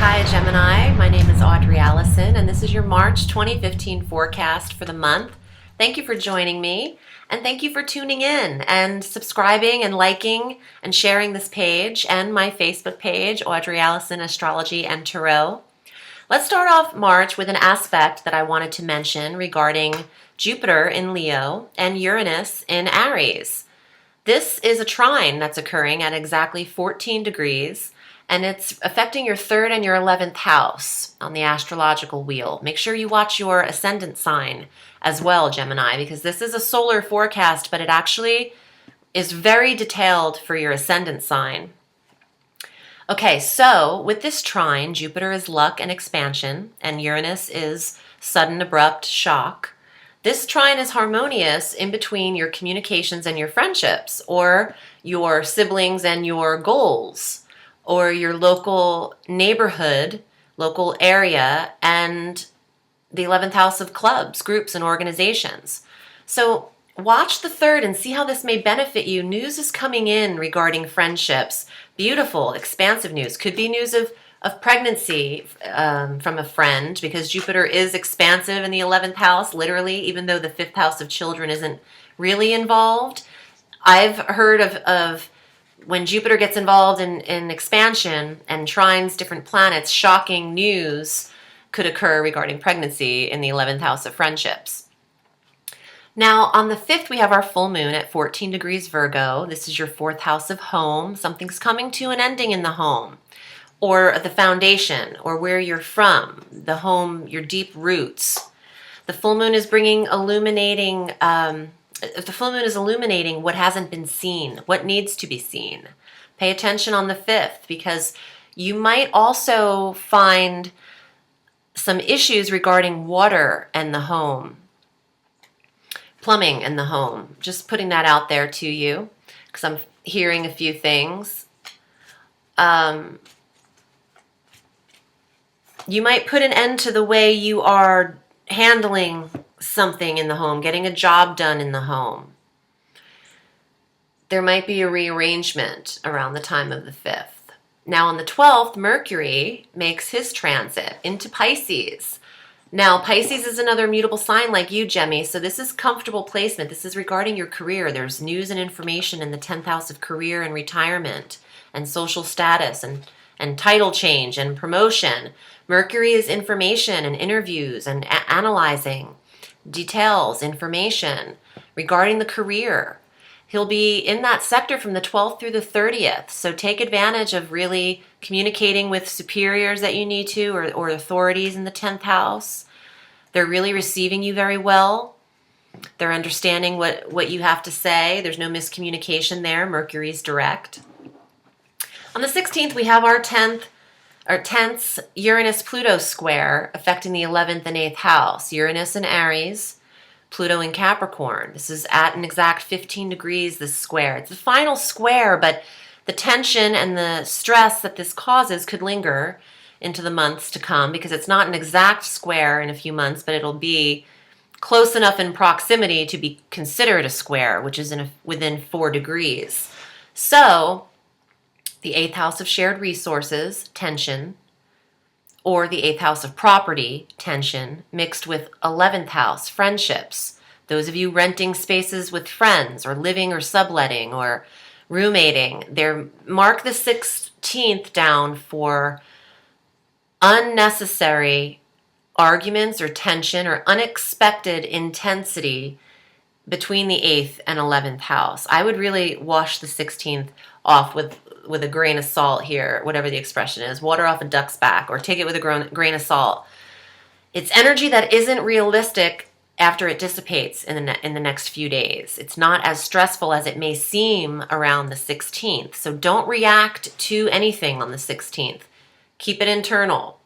Hi Gemini, my name is Audrey Alison and this is your March 2015 forecast for the month. Thank you for joining me and thank you for tuning in and subscribing and liking and sharing this page and my Facebook page, Audrey Alison Astrology and Tarot. Let's start off March with an aspect that I wanted to mention regarding Jupiter in Leo and Uranus in Aries. This is a trine that's occurring at exactly 14 degrees, and it's affecting your 3rd and your 11th house on the astrological wheel. Make sure you watch your ascendant sign as well, Gemini, because this is a solar forecast, but it actually is very detailed for your ascendant sign. Okay, so with this trine, Jupiter is luck and expansion, and Uranus is sudden, abrupt shock. This trine is harmonious in between your communications and your friendships, or your siblings and your goals, or your local neighborhood, local area, and the 11th house of clubs, groups, and organizations. So watch the 3rd and see how this may benefit you. News is coming in regarding friendships. Beautiful, expansive news. Could be news of pregnancy from a friend, because Jupiter is expansive in the 11th house, literally, even though the 5th house of children isn't really involved. I've heard of when Jupiter gets involved in expansion and trines different planets, shocking news could occur regarding pregnancy in the 11th house of friendships. Now, on the 5th, we have our full moon at 14 degrees Virgo. This is your 4th house of home. Something's coming to an ending in the home, or the foundation, or where you're from, the home, your deep roots. The full moon is illuminating what hasn't been seen, what needs to be seen. Pay attention on the 5th, because you might also find some issues regarding water and the home, plumbing in the home. Just putting that out there to you, because I'm hearing a few things. You might put an end to the way you are handling something in the home, getting a job done in the home. There might be a rearrangement around the time of the 5th. Now on the 12th, Mercury makes his transit into Pisces. Now, Pisces is another mutable sign like you, Gemmy, so this is comfortable placement. This is regarding your career. There's news and information in the 10th house of career and retirement and social status and title change and promotion. Mercury is information and interviews and analyzing details, information regarding the career. He'll be in that sector from the 12th through the 30th, so take advantage of really communicating with superiors that you need to, or authorities in the 10th house. They're really receiving you very well. They're understanding what you have to say. There's no miscommunication there. Mercury's direct. On the 16th, we have our 10th Uranus-Pluto square affecting the 11th and 8th house. Uranus in Aries, Pluto in Capricorn. This is at an exact 15 degrees, this square. It's the final square, but the tension and the stress that this causes could linger into the months to come, because it's not an exact square in a few months, but it'll be close enough in proximity to be considered a square, which is within 4 degrees. So the 8th house of shared resources, tension, or the 8th house of property, tension, mixed with 11th house, friendships. Those of you renting spaces with friends, or living or subletting or roommating, mark the 16th down for unnecessary arguments or tension or unexpected intensity between the 8th and 11th house. I would really wash the 16th off with a grain of salt here, whatever the expression is. Water off a duck's back, or take it with a grain of salt. It's energy that isn't realistic after it dissipates in the next few days. It's not as stressful as it may seem around the 16th. So don't react to anything on the 16th. Keep it internal.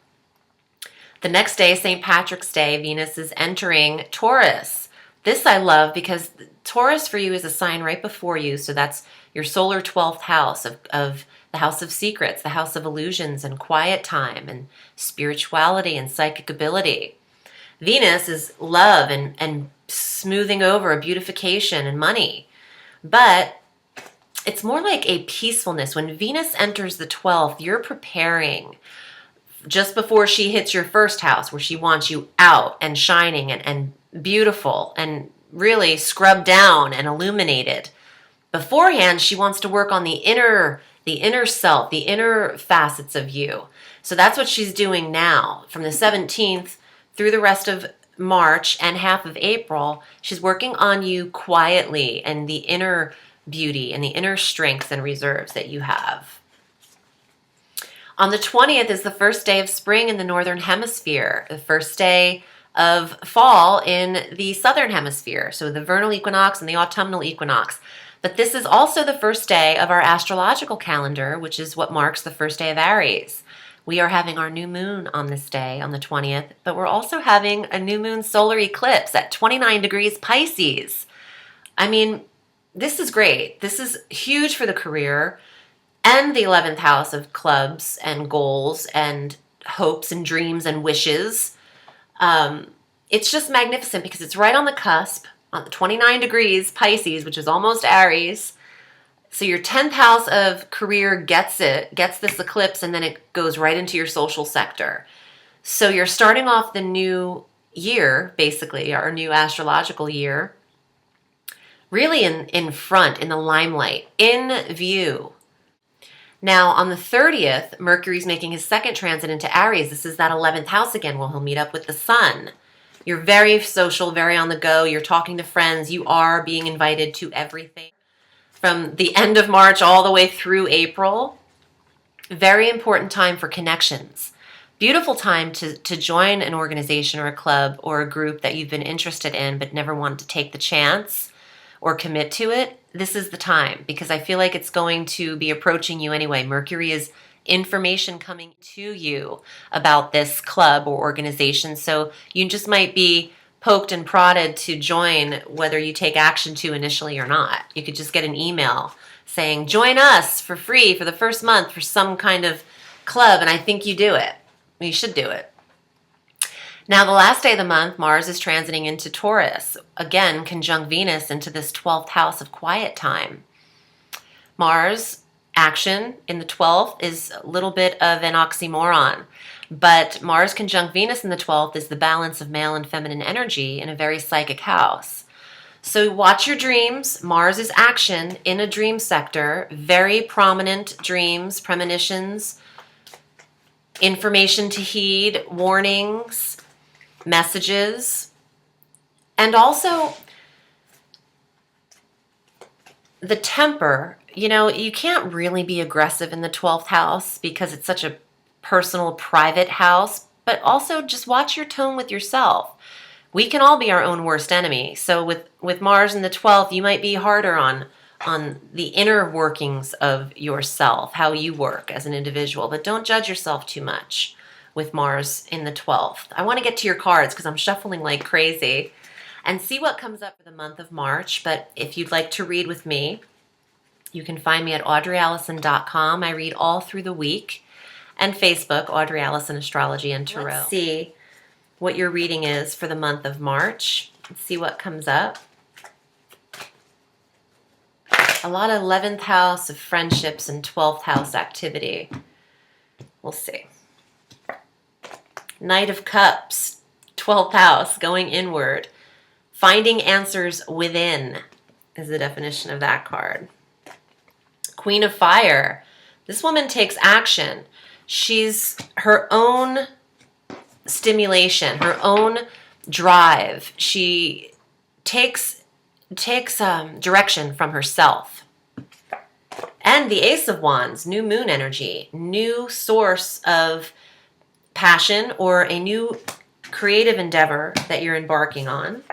The next day, St. Patrick's Day, Venus is entering Taurus. This I love, because Taurus for you is a sign right before you, so that's your solar 12th house of the house of secrets, the house of illusions and quiet time and spirituality and psychic ability. Venus is love and smoothing over, beautification and money. But it's more like a peacefulness. When Venus enters the 12th, you're preparing just before she hits your first house, where she wants you out and shining and beautiful and really scrubbed down and illuminated. Beforehand, she wants to work on the inner self, the inner facets of you. So that's what she's doing now. From the 17th through the rest of March and half of April, she's working on you quietly and the inner beauty and the inner strengths and reserves that you have. On the 20th is the first day of spring in the Northern Hemisphere, the first day of fall in the Southern Hemisphere, so the vernal equinox and the autumnal equinox. But this is also the first day of our astrological calendar, which is what marks the first day of Aries. We are having our new moon on this day, on the 20th, but we're also having a new moon solar eclipse at 29 degrees Pisces. I mean, this is great. This is huge for the career and the 11th house of clubs and goals and hopes and dreams and wishes. It's just magnificent because it's right on the cusp, on the 29 degrees Pisces, which is almost Aries. So your 10th house of career gets this eclipse, and then it goes right into your social sector. So you're starting off the new year, basically, our new astrological year, really in front, in the limelight, in view. Now, on the 30th, Mercury's making his second transit into Aries. This is that 11th house again, where he'll meet up with the sun. You're very social, very on the go. You're talking to friends. You are being invited to everything. From the end of March all the way through April, very important time for connections. Beautiful time to join an organization or a club or a group that you've been interested in but never wanted to take the chance or commit to it. This is the time, because I feel like it's going to be approaching you anyway. Mercury is information coming to you about this club or organization. So you just might be poked and prodded to join, whether you take action to initially or not. You could just get an email saying, join us for free for the first month for some kind of club. And I think you do it. You should do it. Now, the last day of the month, Mars is transiting into Taurus, again, conjunct Venus into this 12th house of quiet time. Mars action in the 12th is a little bit of an oxymoron, but Mars conjunct Venus in the 12th is the balance of male and feminine energy in a very psychic house. So watch your dreams. Mars is action in a dream sector, very prominent dreams, premonitions, information to heed, warnings, messages, and also the temper. You know, you can't really be aggressive in the 12th house because it's such a personal, private house, but also just watch your tone with yourself. We can all be our own worst enemy. So with Mars in the 12th, you might be harder on the inner workings of yourself, how you work as an individual, but don't judge yourself too much with Mars in the 12th. I want to get to your cards because I'm shuffling like crazy and see what comes up for the month of March. But if you'd like to read with me, you can find me at audreyallison.com. I read all through the week. And Facebook, Audrey Alison Astrology and Tarot. Let's see what your reading is for the month of March. Let's see what comes up. A lot of 11th house of friendships and 12th house activity. We'll see. Knight of Cups, 12th house, going inward. Finding answers within is the definition of that card. Queen of Fire. This woman takes action. She's her own stimulation, her own drive. She takes direction from herself. And the Ace of Wands, new moon energy, new source of passion or a new creative endeavor that you're embarking on.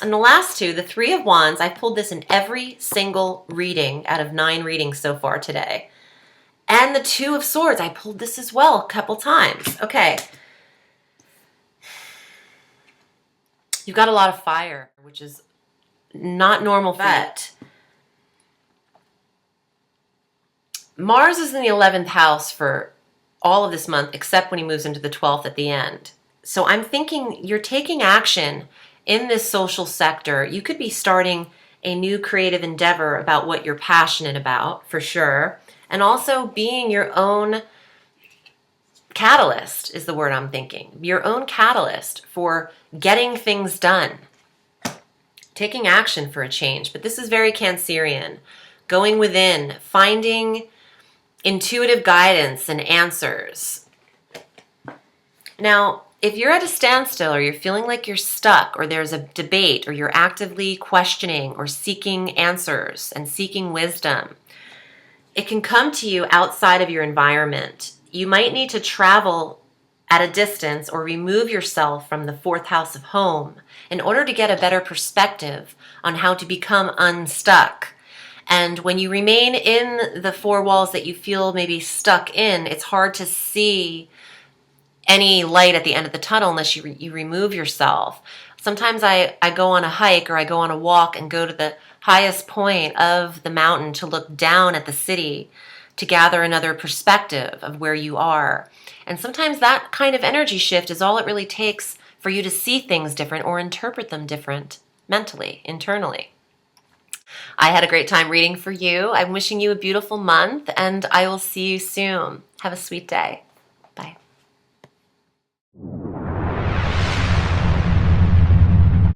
And the last two, the Three of Wands, I pulled this in every single reading out of 9 readings so far today. And the Two of Swords, I pulled this as well a couple times. Okay. You've got a lot of fire, which is not normal for you. Mars is in the 11th house for all of this month, except when he moves into the 12th at the end. So I'm thinking you're taking action in this social sector. You could be starting a new creative endeavor about what you're passionate about, for sure. And also being your own catalyst is the word I'm thinking. Your own catalyst for getting things done. Taking action for a change. But this is very Cancerian. Going within, finding intuitive guidance and answers. Now, if you're at a standstill or you're feeling like you're stuck or there's a debate or you're actively questioning or seeking answers and seeking wisdom, it can come to you outside of your environment. You might need to travel at a distance or remove yourself from the fourth house of home in order to get a better perspective on how to become unstuck. And when you remain in the four walls that you feel maybe stuck in, it's hard to see any light at the end of the tunnel unless you remove yourself. Sometimes I go on a hike or I go on a walk and go to the highest point of the mountain to look down at the city to gather another perspective of where you are. And sometimes that kind of energy shift is all it really takes for you to see things different or interpret them different mentally, internally. I had a great time reading for you. I'm wishing you a beautiful month, and I will see you soon. Have a sweet day. Bye.